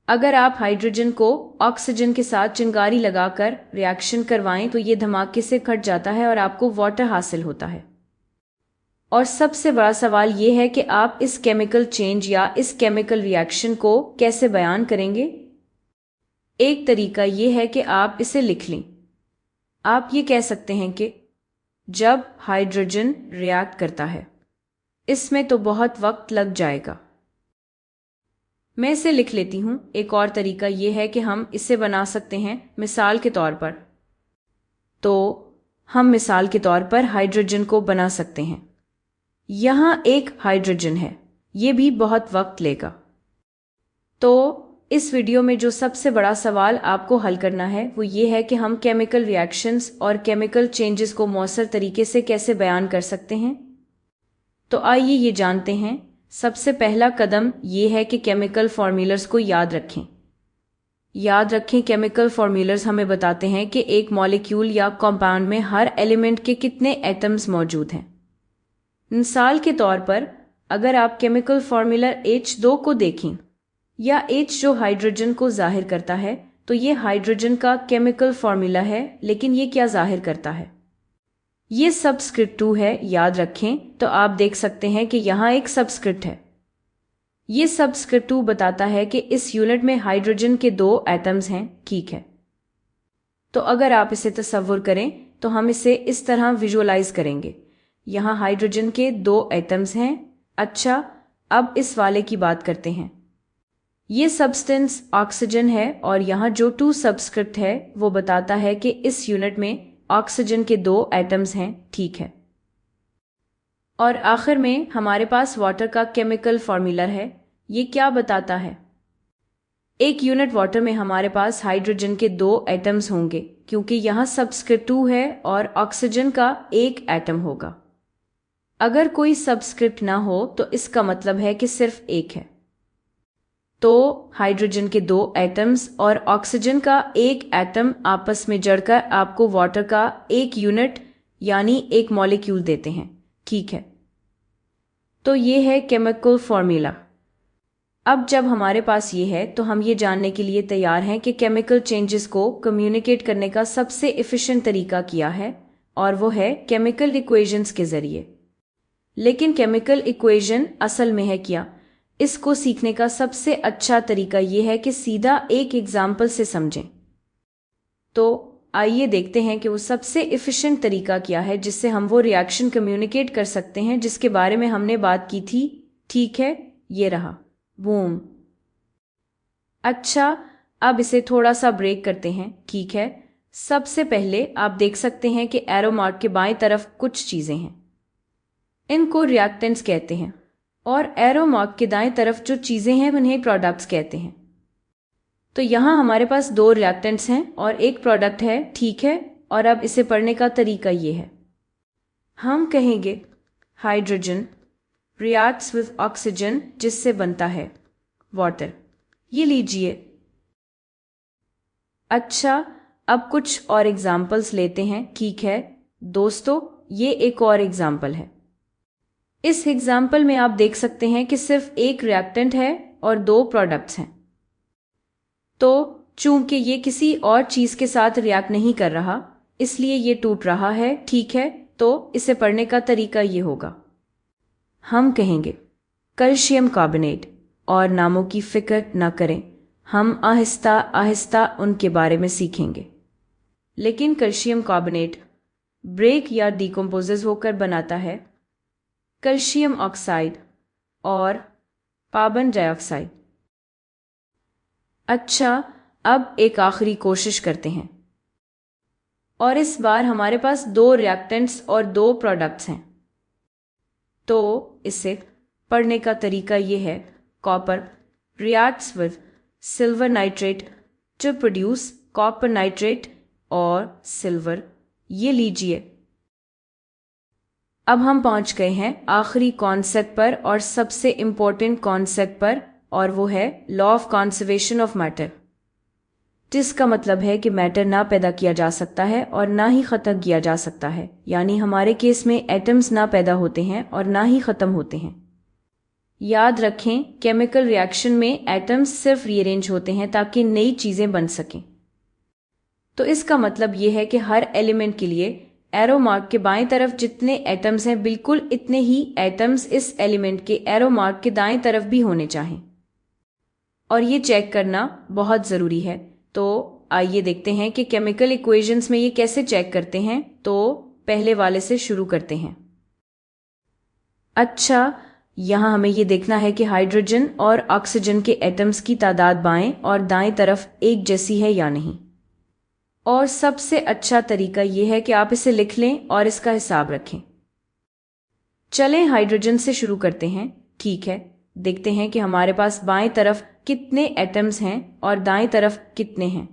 अगर आप हाइड्रोजन को ऑक्सीजन के साथ चिंगारी लगाकर रिएक्शन करवाएं तो ये धमाके से फट जाता है और आपको वाटर हासिल होता है। और सबसे बड़ा सवाल ये है कि आप इस केमिकल चेंज या इस केमिकल रिएक्शन को कैसे बयान करेंगे। एक तरीका ये है कि आप इसे लिख लें। आप ये कह सकते हैं कि जब हाइड्रोजन रिएक्ट करता है, इसमें तो बहुत वक्त लग जाएगा। मैं इसे लिख लेती हूं। एक और तरीका यह है कि हम इसे बना सकते हैं मिसाल के तौर पर। तो हम मिसाल के तौर पर हाइड्रोजन को बना सकते हैं। यहां एक हाइड्रोजन है, यह भी बहुत वक्त लेगा। तो इस वीडियो में जो सबसे बड़ा सवाल आपको हल करना है वो ये है कि हम केमिकल रिएक्शंस और केमिकल चेंजेस को मौसर तरीके से कैसे बयान कर सकते हैं। तो आइए ये जानते हैं। सबसे पहला कदम ये है कि केमिकल फॉर्मूलर्स को याद रखें। केमिकल फॉर्मूलर्स हमें बताते हैं कि एक मॉलिक्यूल या कंपाउंड में हर एलिमेंट के कितने एटम्स मौजूद हैं। मिसाल के तौर पर अगर आप केमिकल फॉर्मूला H2 को देखें या H जो हाइड्रोजन को जाहिर करता है, तो ये हाइड्रोजन का केमिकल फॉर्मूला है, लेकिन ये क्या जाहिर करता है? ये सबस्क्रिप्ट 2 है। याद रखें तो आप देख सकते हैं कि यहाँ एक सबस्क्रिप्ट है। ये सबस्क्रिप्ट 2 बताता है कि इस यूनिट में हाइड्रोजन के 2 एटम्स हैं। ठीक है, तो अगर आप इसे तसव्वुर करें तो हम इसे इस तरह विजुअलाइज करेंगे। यहाँ हाइड्रोजन के 2 एटम्स हैं। अच्छा, अब इस वाले की बात करते हैं। ये सब्सटेंस ऑक्सीजन है और यहाँ जो 2 सबस्क्रिप्ट है वो बताता है कि इस यूनिट में ऑक्सीजन के 2 एटम्स हैं। ठीक है, और आखिर में हमारे पास वाटर का केमिकल फॉर्मूला है। ये क्या बताता है? एक यूनिट वाटर में हमारे पास हाइड्रोजन के 2 एटम्स होंगे, क्योंकि यहाँ सबस्क्रिप्ट 2 है और ऑक्सीजन का 1 एटम होगा। अगर कोई सबस्क्रिप्ट ना हो तो इसका मतलब है कि सिर्फ एक है। तो हाइड्रोजन के 2 एटम्स और ऑक्सीजन का 1 एटम आपस में जड़कर आपको वाटर का 1 यूनिट यानी एक मॉलिक्यूल देते हैं। ठीक है, तो ये है केमिकल फॉर्मूला। अब जब हमारे पास ये है तो हम ये जानने के लिए तैयार हैं कि केमिकल चेंजेस को कम्युनिकेट करने का सबसे एफिशिएंट तरीका क्या है, और वो है केमिकल इक्वेशंस के जरिए। लेकिन केमिकल इक्वेशन असल में है क्या? इसको सीखने का सबसे अच्छा तरीका यह है कि सीधा एक एग्जाम्पल से समझें। तो आइए देखते हैं कि वो सबसे एफिशिएंट तरीका क्या है जिससे हम वो रिएक्शन कम्युनिकेट कर सकते हैं जिसके बारे में हमने बात की थी। ठीक है, ये रहा। बूम। अच्छा, अब इसे थोड़ा सा ब्रेक करते हैं। ठीक है, सबसे पहले आप देख सकते हैं कि एरो मार्क के बाएं तरफ कुछ चीजें हैं, इनको रिएक्टेंट्स कहते हैं, और एरो मार्क के दाएं तरफ जो चीजें हैं उन्हें प्रोडक्ट्स कहते हैं। तो यहां हमारे पास 2 रिएक्टेंट्स हैं और एक प्रोडक्ट है। ठीक है, और अब इसे पढ़ने का तरीका ये है। हम कहेंगे हाइड्रोजन रिएक्ट्स विद ऑक्सीजन जिससे बनता है वाटर। ये लीजिए। अच्छा, अब कुछ और एग्जाम्पल्स लेते हैं। ठीक है दोस्तों, ये एक और एग्जाम्पल है। इस एग्जाम्पल में आप देख सकते हैं कि सिर्फ एक रिएक्टेंट है और 2 प्रोडक्ट्स हैं। तो चूंकि ये किसी और चीज के साथ रिएक्ट नहीं कर रहा, इसलिए ये टूट रहा है। ठीक है, तो इसे पढ़ने का तरीका ये होगा। हम कहेंगे कैल्शियम कार्बोनेट, और नामों की फिक्र न करें, हम आहिस्ता आहिस्ता उनके बारे में सीखेंगे। लेकिन कैल्शियम कार्बोनेट ब्रेक या डिकम्पोजेस होकर बनाता है कैल्शियम ऑक्साइड और कार्बन डाइऑक्साइड। अच्छा, अब एक आखिरी कोशिश करते हैं, और इस बार हमारे पास 2 रिएक्टेंट्स और 2 प्रोडक्ट्स हैं। तो इसे पढ़ने का तरीका ये है। Copper reacts with silver nitrate to produce copper nitrate और सिल्वर। ये लीजिए। अब हम पहुंच गए हैं आखिरी कॉन्सेप्ट पर और सबसे इंपॉर्टेंट कॉन्सेप्ट पर, और वो है law of conservation of matter, जिसका मतलब है कि मैटर ना पैदा किया जा सकता है और ना ही ख़त्म किया जा सकता है। यानी हमारे केस में एटम्स ना पैदा होते हैं और ना ही ख़त्म होते हैं। याद रखें, केमिकल रिएक्शन में एटम्स सिर्फ रीअरेंज होते हैं ताकि नई चीजें बन सकें। तो इसका मतलब यह है कि हर एलिमेंट के लिए एरो मार्क के बाएं तरफ जितने एटम्स हैं बिल्कुल इतने ही एटम्स इस एलिमेंट के एरो मार्क के दाएं तरफ भी होने चाहिए। और ये चेक करना बहुत ज़रूरी है। तो आइए देखते हैं कि केमिकल इक्वेशंस में ये कैसे चेक करते हैं। तो पहले वाले से शुरू करते हैं। अच्छा, यहाँ हमें ये देखना है कि हाइड्रोजन और ऑक्सीजन के एटम्स की तादाद बाएं और दाएं तरफ एक जैसी है या नहीं। और सबसे अच्छा तरीका यह है कि आप इसे लिख लें और इसका हिसाब रखें। चलें हाइड्रोजन से शुरू करते हैं। ठीक है, देखते हैं कि हमारे पास बाएं तरफ कितने एटम्स हैं और दाएं तरफ कितने हैं।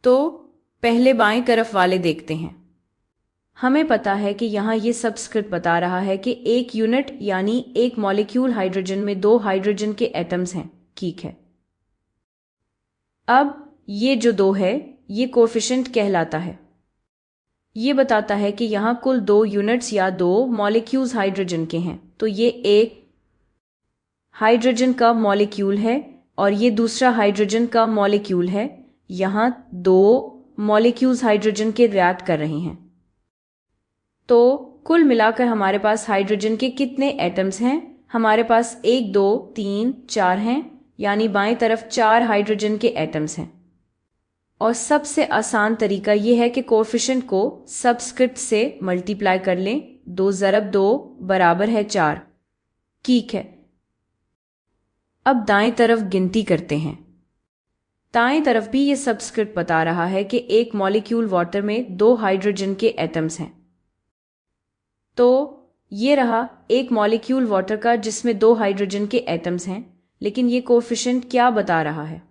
तो पहले बाएं तरफ वाले देखते हैं। हमें पता है कि यहाँ ये सबस्क्रिप्ट बता रहा है कि एक यूनिट यानी एक मॉलिक्यूल हाइड्रोजन में 2 हाइड्रोजन के एटम्स हैं। ठीक है, अब ये जो 2 है ये कोफिशिएंट कहलाता है। ये बताता है कि यहाँ कुल 2 यूनिट्स या 2 मॉलिक्यूल्स हाइड्रोजन के हैं। तो ये एक हाइड्रोजन का मॉलिक्यूल है और ये दूसरा हाइड्रोजन का मॉलिक्यूल है। यहाँ 2 मॉलिक्यूल्स हाइड्रोजन के रिएक्ट कर रहे हैं। तो कुल मिलाकर हमारे पास हाइड्रोजन के कितने एटम्स हैं? हमारे पास 1 2 3 4 हैं, यानी बाएं तरफ 4 हाइड्रोजन के एटम्स हैं। और सबसे आसान तरीका यह है कि कोएफिशिएंट को सबस्क्रिप्ट से मल्टीप्लाई कर लें। 2 ज़रब 2 बराबर है 4। ठीक है, अब दाएं तरफ गिनती करते हैं। दाएं तरफ भी ये सबस्क्रिप्ट बता रहा है कि एक मॉलिक्यूल वाटर में 2 हाइड्रोजन के एटम्स हैं। तो ये रहा एक मॉलिक्यूल वाटर का जिसमें 2 हाइड्रोजन के एटम्स हैं। लेकिन ये कोएफिशिएंट क्या बता रहा है?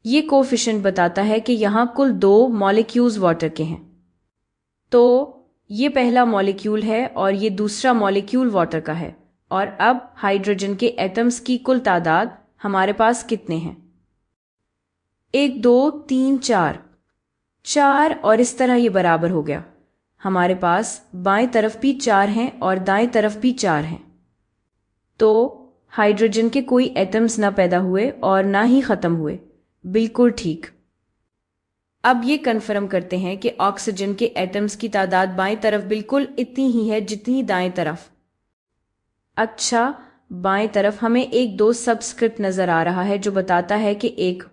ये कोएफिशिएंट बताता है कि यहाँ कुल 2 मॉलिक्यूल्स वाटर के हैं। तो ये पहला मॉलिक्यूल है और ये दूसरा मॉलिक्यूल वाटर का है। और अब हाइड्रोजन के एटम्स की कुल तादाद हमारे पास कितने हैं? 1 2 3 4 4, और इस तरह ये बराबर हो गया। हमारे पास बाएं तरफ भी 4 हैं और दाएं तरफ भी 4 हैं। तो हाइड्रोजन के कोई एटम्स ना पैदा हुए और ना ही ख़त्म हुए। बिल्कुल ठीक। अब ये कन्फर्म करते हैं कि ऑक्सीजन के एटम्स की तादाद बाएं तरफ बिल्कुल इतनी ही है जितनी दाएं तरफ। अच्छा, बाएं तरफ हमें एक 2 सबस्क्रिप्ट नजर आ रहा है जो बताता है कि एक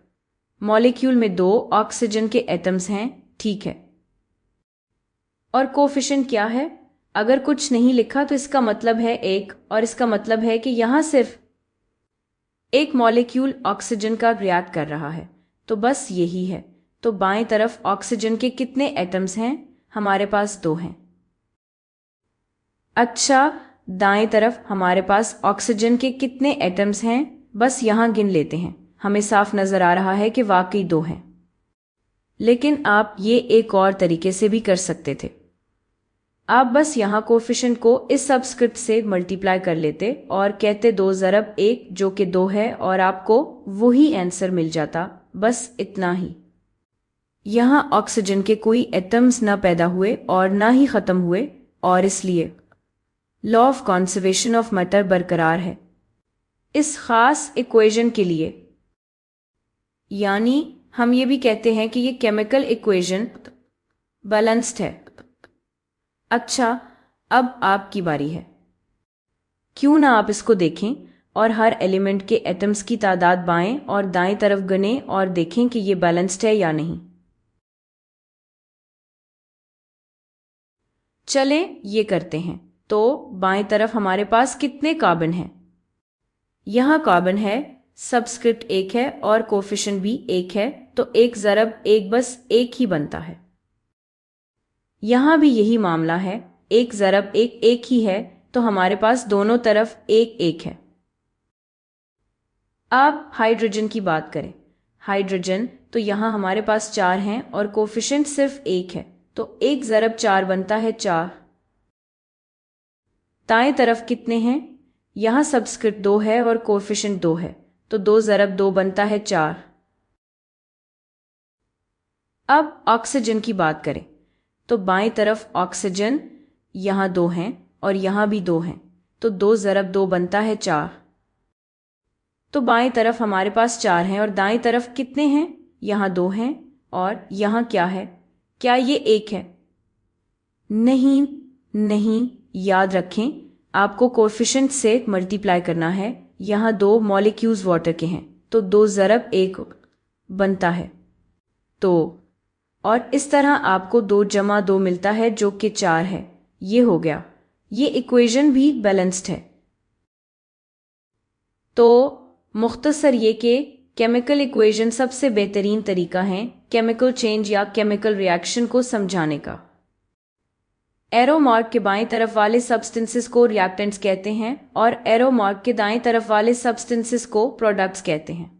मॉलिक्यूल में 2 ऑक्सीजन के एटम्स हैं। ठीक है, और कोएफिशिएंट क्या है? अगर कुछ नहीं लिखा तो इसका मतलब है 1, और इसका मतलब है कि यहां सिर्फ एक मॉलिक्यूल ऑक्सीजन का रिएक्ट कर रहा है। तो बस यही है। तो बाएं तरफ ऑक्सीजन के कितने एटम्स हैं? हमारे पास 2 हैं। अच्छा, दाएं तरफ हमारे पास ऑक्सीजन के कितने एटम्स हैं? बस यहां गिन लेते हैं। हमें साफ नजर आ रहा है कि वाकई 2 हैं। लेकिन आप ये एक और तरीके से भी कर सकते थे। आप बस यहाँ कोएफिशिएंट को इस सबस्क्रिप्ट से मल्टीप्लाई कर लेते और कहते 2 ज़रब 1 जो कि 2 है, और आपको वही आंसर मिल जाता। बस इतना ही। यहाँ ऑक्सीजन के कोई एटम्स ना पैदा हुए और ना ही ख़त्म हुए, और इसलिए law of conservation of matter बरकरार है इस खास इक्वेशन के लिए। यानी हम ये भी कहते हैं कि ये केमिकल इक्वेशन बैलेंस्ड है। अच्छा, अब आपकी बारी है। क्यों ना आप इसको देखें और हर एलिमेंट के एटम्स की तादाद बाएं और दाएं तरफ गिनें और देखें कि ये बैलेंस्ड है या नहीं। चलें ये करते हैं। तो बाएं तरफ हमारे पास कितने कार्बन हैं? यहाँ कार्बन है, सबस्क्रिप्ट 1 है और कोएफिशिएंट भी 1 है। तो 1 ज़रब 1 बस 1 ही बनता है। यहाँ भी यही मामला है। 1 ज़रब 1 1 ही है, तो हमारे पास दोनों तरफ 1 1 है। अब हाइड्रोजन की बात करें। हाइड्रोजन तो यहाँ हमारे पास 4 हैं और कोएफिशिएंट सिर्फ 1 है। तो 1 ज़रब 4 बनता है 4। दाएं तरफ कितने हैं? यहाँ सबस्क्रिप्ट 2 है और कोएफिशिएंट 2 है। तो 2 ज़रब 2 बनता है 4। अब ऑक्सीजन की बात करें तो बाएं तरफ ऑक्सीजन यहाँ 2 हैं और यहाँ भी 2 हैं। तो 2 ज़रब 2 बनता है 4। तो बाएं तरफ हमारे पास 4 हैं और दाएं तरफ कितने हैं? यहाँ 2 हैं और यहाँ क्या है? क्या ये 1 है? नहीं, नहीं, याद रखें आपको कोएफिशिएंट से मल्टीप्लाई करना है। यहाँ 2 मॉलिक्यूल्स वाटर के हैं तो 2 ज़रब 1 बनता है। तो और इस तरह आपको 2 जमा 2 मिलता है जो कि 4 है। ये हो गया। ये इक्वेशन भी बैलेंस्ड है। तो मुख्तसर ये कि केमिकल इक्वेशन सबसे बेहतरीन तरीका है केमिकल चेंज या केमिकल रिएक्शन को समझाने का। एरो मार्क के बाएं तरफ वाले सब्सटेंसेस को रिएक्टेंट्स कहते हैं और एरो मार्क के दाएं तरफ वाले सब्सटेंसेस को प्रोडक्ट्स कहते हैं।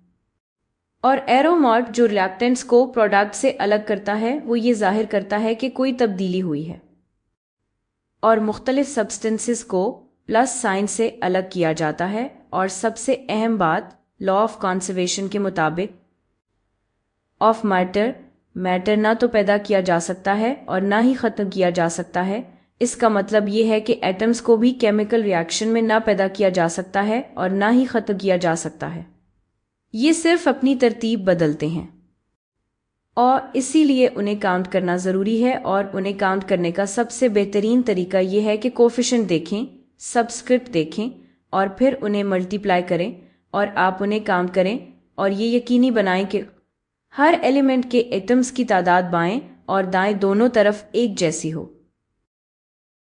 और एरो मार्क जो रिएक्टेंट्स को प्रोडक्ट से अलग करता है वो ये जाहिर करता है कि कोई तब्दीली हुई है। और मुख्तलिफ सब्सटेंसेस को प्लस साइन से अलग किया जाता है। और सबसे अहम बात, लॉ ऑफ कंजर्वेशन के मुताबिक ऑफ मैटर ना तो पैदा किया जा सकता है और ना ही ख़त्म किया जा सकता है। इसका मतलब ये है कि एटम्स को भी केमिकल रिएक्शन में ना पैदा किया जा सकता है और ना ही ख़त्म किया जा सकता है। ये सिर्फ अपनी तरतीब बदलते हैं और इसीलिए उन्हें काउंट करना ज़रूरी है। और उन्हें काउंट करने का सबसे बेहतरीन तरीका यह है कि कोएफिशिएंट देखें, सबस्क्रिप्ट देखें और फिर उन्हें मल्टीप्लाई करें और आप उन्हें काउंट करें और ये यकीनी बनाएं कि हर एलिमेंट के एटम्स की तादाद बाएं और दाएं दोनों तरफ एक जैसी हो।